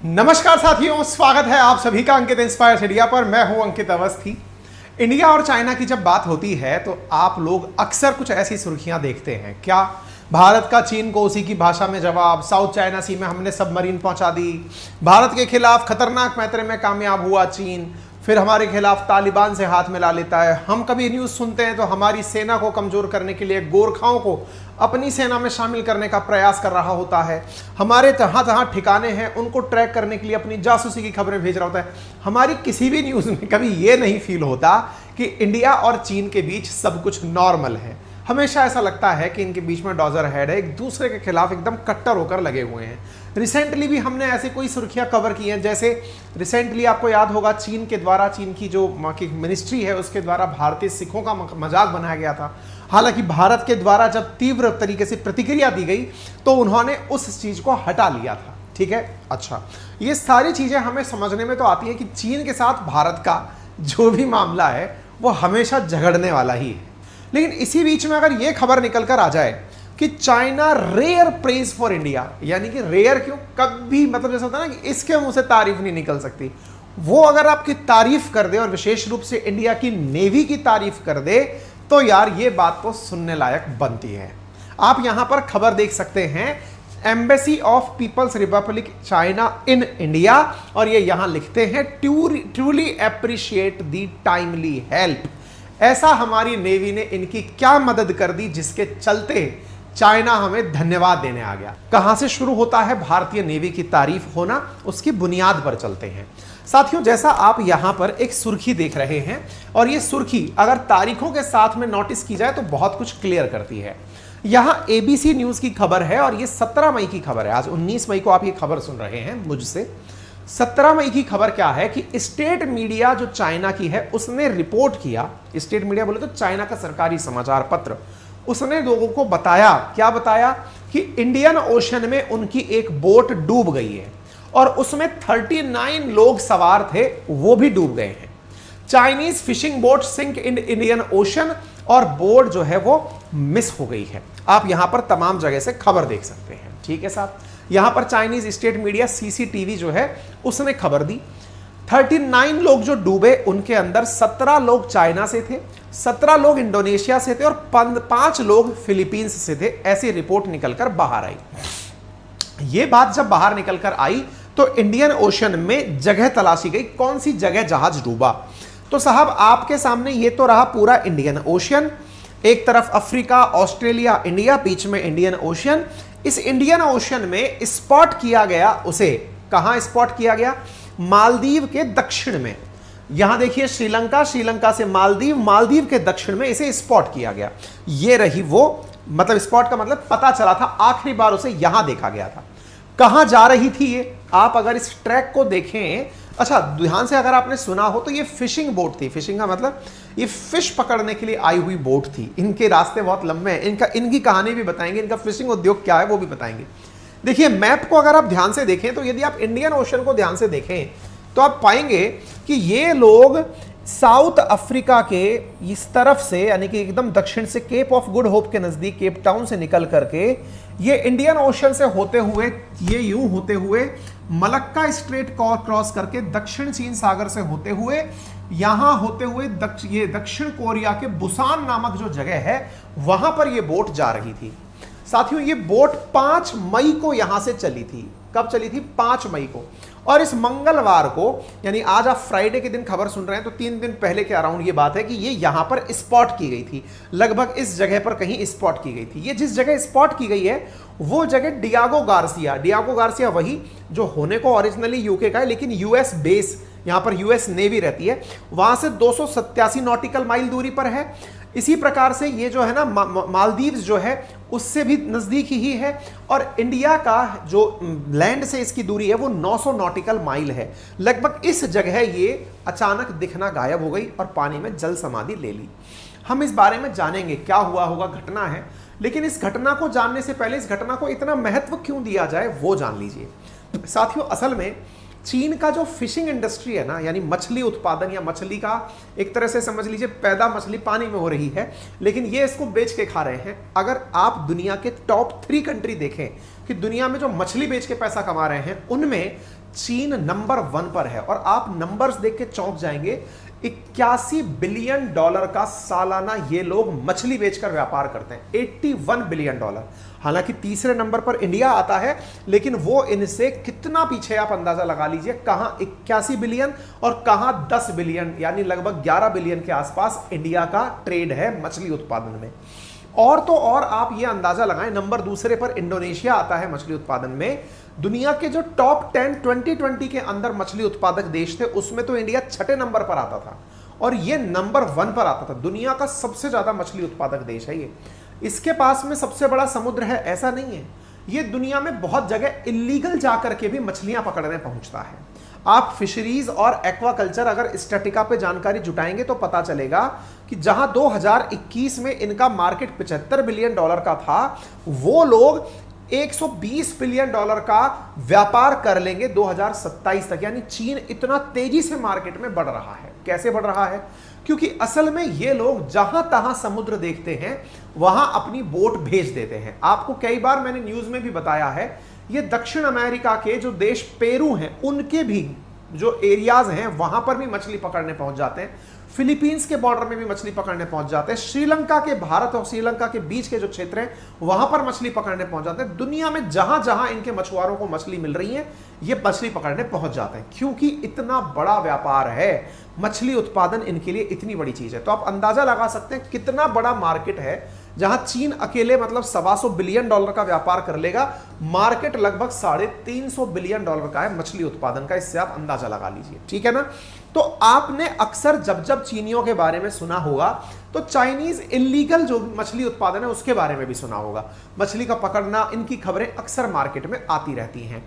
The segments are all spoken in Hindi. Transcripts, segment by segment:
नमस्कार साथियों, स्वागत है आप सभी का अंकित इंस्पायर इंडिया पर। मैं हूं अंकित अवस्थी। इंडिया और चाइना की जब बात होती है तो आप लोग अक्सर कुछ ऐसी सुर्खियां देखते हैं। क्या भारत का चीन को उसी की भाषा में जवाब, साउथ चाइना सी में हमने सबमरीन पहुंचा दी, भारत के खिलाफ खतरनाक मैत्रे में कामयाब हुआ चीन, फिर हमारे खिलाफ तालिबान से हाथ मिला लेता है। हम कभी न्यूज़ सुनते हैं तो हमारी सेना को कमजोर करने के लिए गोरखाओं को अपनी सेना में शामिल करने का प्रयास कर रहा होता है। हमारे जहां जहां ठिकाने हैं उनको ट्रैक करने के लिए अपनी जासूसी की खबरें भेज रहा होता है। हमारी किसी भी न्यूज़ में कभी ये नहीं फील होता कि इंडिया और चीन के बीच सब कुछ नॉर्मल है। हमेशा ऐसा लगता है कि इनके बीच में डॉजर हेड है, एक दूसरे के खिलाफ एकदम कट्टर होकर लगे हुए हैं। रिसेंटली भी हमने ऐसी कोई सुर्खियां कवर की हैं, जैसे रिसेंटली आपको याद होगा चीन के द्वारा, चीन की जो मिनिस्ट्री है उसके द्वारा भारतीय सिखों का मजाक बनाया गया था। हालांकि भारत के द्वारा जब तीव्र तरीके से प्रतिक्रिया दी गई तो उन्होंने उस चीज को हटा लिया था। ठीक है, अच्छा, ये सारी चीजें हमें समझने में तो आती है कि चीन के साथ भारत का जो भी मामला है वो हमेशा झगड़ने वाला ही है। लेकिन इसी बीच में अगर ये खबर निकल कर आ जाए कि China rare praise for India, यानी कि रेयर क्यों, कभी मतलब जैसा होता है ना कि इसके मुंह से तारीफ नहीं निकल सकती, वो अगर आपकी तारीफ कर दे और विशेष रूप से इंडिया की नेवी की तारीफ कर दे तो यार ये बात तो सुनने लायक बनती है। आप यहां पर खबर देख सकते हैं, embassy of People's Republic China in India, और ये यहां लिखते हैं truly appreciate the timely help. ऐसा हमारी नेवी ने इनकी क्या मदद कर दी जिसके चलते चाइना हमें धन्यवाद देने आ गया। कहां से शुरू होता है भारतीय नेवी की तारीफ होना, उसकी बुनियाद पर चलते हैं साथियों। जैसा आप यहां पर एक सुर्खी देख रहे हैं, और ये सुर्खी अगर तारीखों के साथ में नोटिस की जाए तो बहुत कुछ क्लियर करती है। यहां एबीसी न्यूज की खबर है और ये 17 मई की खबर है। आज 19 मई को आप ये खबर सुन रहे हैं मुझसे। 17 मई की खबर क्या है कि स्टेट मीडिया जो चाइना की है उसने रिपोर्ट किया। स्टेट मीडिया बोले तो चाइना का सरकारी समाचार पत्र, उसने लोगों को बताया, क्या बताया कि इंडियन ओशन में उनकी एक बोट डूब गई है और उसमें 39 लोग सवार थे, वो भी डूब गए हैं। Chinese fishing boat sink in Indian Ocean और बोट जो है वो मिस हो गई है। आप यहां पर तमाम जगह से खबर देख सकते हैं। ठीक है साहब, यहां पर चाइनीज स्टेट मीडिया सीसीटीवी जो है उसने खबर दी। 39 लोग जो डूबे उनके अंदर 17 लोग चाइना से थे, 17 लोग इंडोनेशिया से थे और 5 लोग फिलीपींस से थे। ऐसी रिपोर्ट निकलकर बाहर आई। ये बात जब बाहर निकलकर आई तो इंडियन ओशन में जगह तलाशी गई, कौन सी जगह जहाज डूबा। तो साहब आपके सामने ये तो रहा पूरा इंडियन ओशन, एक तरफ अफ्रीका, ऑस्ट्रेलिया, इंडिया, बीच में इंडियन ओशन। इस इंडियन ओशन में स्पॉट किया गया, उसे कहां स्पॉट किया गया, मालदीव के दक्षिण में। यहां देखिए श्रीलंका, श्रीलंका से मालदीव, मालदीव के दक्षिण में इसे स्पॉट किया गया। ये रही वो, मतलब स्पॉट का मतलब पता चला था, आखिरी बार उसे यहां देखा गया था। कहां जा रही थी ये, आप अगर इस ट्रैक को देखें, अच्छा ध्यान से अगर आपने सुना हो तो ये फिशिंग बोट थी। फिशिंग का मतलब ये फिश पकड़ने के लिए आई हुई बोट थी। इनके रास्ते बहुत लंबे हैं, इनकी कहानी भी बताएंगे, इनका फिशिंग उद्योग क्या है वो भी बताएंगे। देखिए मैप को अगर आप ध्यान से देखें तो यदि आप इंडियन ओशन को ध्यान से देखें तो आप पाएंगे कि ये लोग साउथ अफ्रीका के इस तरफ से, यानी कि एकदम दक्षिण से, केप ऑफ गुड होप के नजदीक, केप टाउन से निकल करके ये इंडियन ओशन से होते हुए, ये यूं होते हुए मलक्का स्ट्रेट क्रॉस करके दक्षिण चीन सागर से होते हुए यहां होते हुए ये दक्षिण कोरिया के बुसान नामक जो जगह है वहां पर ये बोट जा रही थी। साथियों ये बोट 5 मई को यहां से चली थी। कब चली थी? 5 मई को। और इस मंगलवार को, यानी आज आप फ्राइडे के दिन खबर सुन रहे हैं तो 3 दिन पहले के अराउंड ये बात है कि ये यहां पर स्पॉट की गई थी। लगभग इस जगह पर कहीं स्पॉट की गई थी। ये जिस जगह स्पॉट की गई है वो जगह डियागो गार्सिया, डियागो गार्सिया वही जो होने को ओरिजिनली यूके का है लेकिन यूएस बेस, यहां पर यूएस नेवी रहती है, वहां से 287 नॉटिकल माइल दूरी पर है। इसी प्रकार से ये जो है ना मालदीव्स जो है उससे भी नजदीक ही है, और इंडिया का जो लैंड से इसकी दूरी है वो 900 नॉटिकल माइल है। लगभग इस जगह ये अचानक दिखना गायब हो गई और पानी में जल समाधि ले ली। हम इस बारे में जानेंगे क्या हुआ होगा, घटना है, लेकिन इस घटना को जानने से पहले इस घटना को इतना महत्व क्यों दिया जाए वो जान लीजिए। साथियों असल में चीन का जो फिशिंग इंडस्ट्री है ना, यानी मछली उत्पादन या मछली का एक तरह से समझ लीजिए पैदा मछली पानी में हो रही है, लेकिन ये इसको बेच के खा रहे हैं। अगर आप दुनिया के टॉप 3 कंट्री देखें कि दुनिया में जो मछली बेच के पैसा कमा रहे हैं, उनमें चीन नंबर 1 पर है। और आप नंबर्स देख के चौंक जाएंगे, 81 बिलियन डॉलर का सालाना ये लोग मछली बेचकर व्यापार करते हैं, 81 बिलियन डॉलर। हालांकि तीसरे नंबर पर इंडिया आता है, लेकिन वो इनसे कितना पीछे आप अंदाजा लगा लीजिए, कहां 81 बिलियन और कहां 10 बिलियन, यानी लगभग 11 बिलियन के आसपास इंडिया का ट्रेड है मछली उत्पादन में। और तो और आप ये अंदाजा लगाएं, नंबर दूसरे पर इंडोनेशिया आता है मछली उत्पादन में। दुनिया के जो टॉप 10 2020 के अंदर मछली उत्पादक देश थे, उसमें तो इंडिया 6ठे नंबर पर आता था और ये नंबर 1 पर आता था। दुनिया का सबसे ज्यादा मछली उत्पादक देश है ये। इसके पास में सबसे बड़ा समुद्र है ऐसा नहीं है, ये दुनिया में बहुत जगह इलीगल जाकर के भी मछलियां पकड़ने पहुंचता है। आप फिशरीज और एक्वाकल्चर अगर स्टैटिका पे जानकारी जुटाएंगे तो पता चलेगा कि जहां 2021 में इनका मार्केट 75 बिलियन डॉलर का था, वो लोग 120 बिलियन डॉलर का व्यापार कर लेंगे 2027 तक। यानी चीन इतना तेजी से मार्केट में बढ़ रहा है। कैसे बढ़ रहा है? क्योंकि असल में ये लोग जहां तहां समुद्र देखते हैं वहां अपनी बोट भेज देते हैं। आपको कई बार मैंने न्यूज में भी बताया है, ये दक्षिण अमेरिका के जो देश पेरू हैं, उनके भी जो एरियाज हैं वहां पर भी मछली पकड़ने पहुंच जाते हैं। फिलीपींस के बॉर्डर में भी मछली पकड़ने पहुंच जाते हैं। श्रीलंका के, भारत और श्रीलंका के बीच के जो क्षेत्र हैं वहां पर मछली पकड़ने पहुंच जाते हैं। दुनिया में जहां जहां इनके मछुआरों को मछली मिल रही है, ये मछली पकड़ने पहुंच जाते हैं, क्योंकि इतना बड़ा व्यापार है मछली उत्पादन, इनके लिए इतनी बड़ी चीज है। तो आप अंदाजा लगा सकते हैं कितना बड़ा मार्केट है, जहां चीन अकेले मतलब 125 बिलियन डॉलर का व्यापार कर लेगा। मार्केट लगभग 350 बिलियन डॉलर का है मछली उत्पादन का। इससे आप अंदाजा लगा लीजिए, ठीक है ना। तो आपने अक्सर जब जब चीनियों के बारे में सुना होगा तो चाइनीज इलीगल जो मछली उत्पादन है उसके बारे में भी सुना होगा। मछली का पकड़ना, इनकी खबरें अक्सर मार्केट में आती रहती हैं।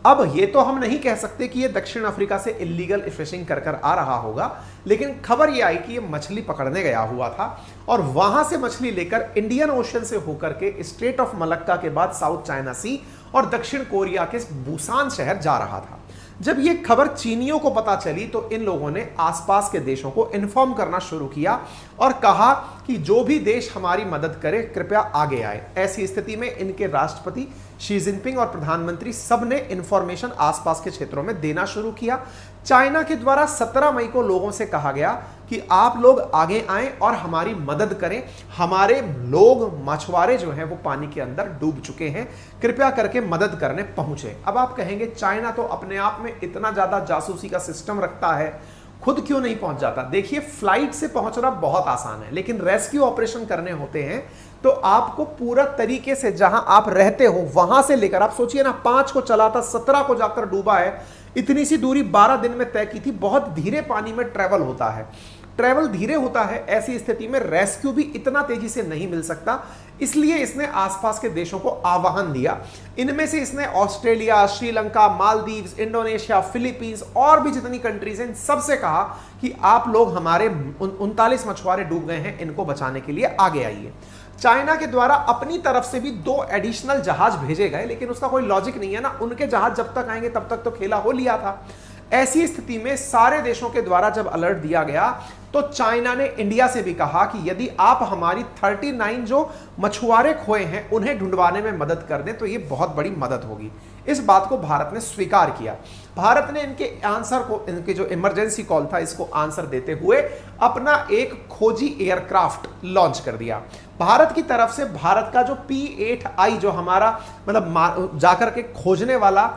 अब ये तो हम नहीं कह सकते कि ये दक्षिण अफ्रीका से इलीगल फिशिंग कर कर आ रहा होगा, लेकिन खबर ये आई कि ये मछली पकड़ने गया हुआ था और वहां से मछली लेकर इंडियन ओशन से होकर के स्ट्रेट ऑफ मलक्का के बाद साउथ चाइना सी और दक्षिण कोरिया के बुसान शहर जा रहा था। जब ये खबर चीनियों को पता चली तो इन लोगों ने आसपास के देशों को इन्फॉर्म करना शुरू किया और कहा कि जो भी देश हमारी मदद करे कृपया आगे आए। ऐसी स्थिति में इनके राष्ट्रपति शी जिनपिंग और प्रधानमंत्री सब ने इंफॉर्मेशन आसपास के क्षेत्रों में देना शुरू किया। चाइना के द्वारा 17 मई को लोगों से कहा गया कि आप लोग आगे आएं और हमारी मदद करें। हमारे लोग, मछुआरे जो हैं वो पानी के अंदर डूब चुके हैं, कृपया करके मदद करने पहुंचे। अब आप कहेंगे चाइना तो अपने आप में इतना ज्यादा जासूसी का सिस्टम रखता है, खुद क्यों नहीं पहुंच जाता? देखिए, फ्लाइट से पहुंचना बहुत आसान है, लेकिन रेस्क्यू ऑपरेशन करने होते हैं तो आपको पूरा तरीके से जहां आप रहते हो वहां से लेकर, आप सोचिए ना, 5 को चला था, 17 को जाकर डूबा है, इतनी सी दूरी 12 दिन में तय की थी। बहुत धीरे पानी में ट्रेवल होता है, ट्रेवल धीरे होता है। ऐसी स्थिति में रेस्क्यू भी इतना तेजी से नहीं मिल सकता, इसलिए इसने आसपास के देशों को आह्वान दिया। इनमें से इसने Australia, Sri Lanka, Maldives, Indonesia, Philippines और भी जितनी कंट्रीज हैं, इन सबसे कहा कि आप लोग हमारे 39 मछुआरे डूब गए हैं, इनको बचाने के लिए आगे आइए। चाइना के द्वारा अपनी तरफ से भी 2 एडिशनल जहाज भेजे गए, लेकिन उसका कोई लॉजिक नहीं है ना, उनके जहाज जब तक आएंगे तब तक तो खेला हो लिया था। ऐसी स्थिति में सारे देशों के द्वारा जब अलर्ट दिया गया तो चाइना ने इंडिया से भी कहा कि यदि आप हमारी 39 जो मछुआरे खोए हैं उन्हें ढूंढवाने में मदद कर दें तो ये बहुत बड़ी मदद होगी। इस बात को भारत ने स्वीकार किया। भारत ने इनके आंसर को, इनके जो इमरजेंसी कॉल था, इसको आंसर देते हुए अपना एक खोजी एयरक्राफ्ट लॉन्च कर दिया। भारत की तरफ से भारत का जो P8I जो हमारा मतलब जाकर के खोजने वाला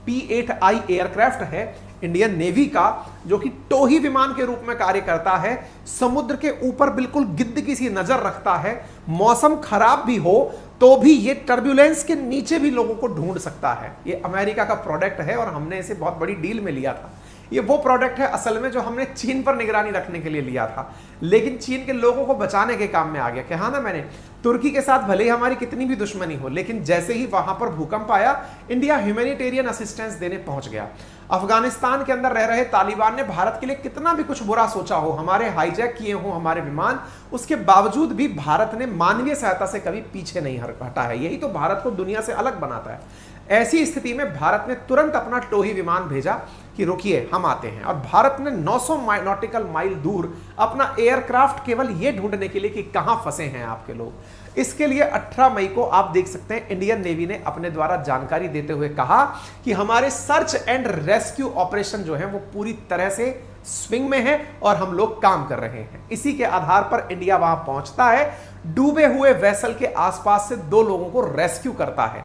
P8I एयरक्राफ्ट है इंडियन नेवी का, जो कि टोही विमान के रूप में कार्य करता है, समुद्र के ऊपर बिल्कुल गिद्ध की सी नजर रखता है, मौसम खराब भी हो तो भी ये टर्बुलेंस के नीचे भी लोगों को ढूंढ सकता है। ये अमेरिका का प्रोडक्ट है और हमने इसे बहुत बड़ी डील में लिया था। ये वो प्रोडक्ट है असल में जो हमने चीन पर निगरानी रखने के लिए लिया था, लेकिन चीन के लोगों को बचाने के काम में आ गया। कहा ना मैंने, तुर्की के साथ भले ही हमारी कितनी भी दुश्मनी हो, लेकिन जैसे ही वहां पर भूकंप आया, इंडिया ह्यूमैनिटेरियन असिस्टेंस देने पहुंच गया। अफगानिस्तान के अंदर रह रहे तालिबान ने भारत के लिए कितना भी कुछ बुरा सोचा हो, हमारे हाईजैक किए हो हमारे विमान, उसके बावजूद भी भारत ने मानवीय सहायता से कभी पीछे नहीं हटा है। यही तो भारत को दुनिया से अलग बनाता है। ऐसी स्थिति में भारत ने तुरंत अपना टोही विमान भेजा कि रुकिए हम आते हैं, और भारत ने 900 नॉटिकल माइल दूर अपना एयरक्राफ्ट केवल यह ढूंढने के लिए कि कहां फंसे हैं आपके लोग। इसके लिए 18 मई को आप देख सकते हैं इंडियन नेवी ने अपने द्वारा जानकारी देते हुए कहा कि हमारे सर्च एंड रेस्क्यू ऑपरेशन जो है वो पूरी तरह से स्विंग में है और हम लोग काम कर रहे हैं। इसी के आधार पर इंडिया वहां पहुंचता है, डूबे हुए वेसल के आसपास से 2 लोगों को रेस्क्यू करता है।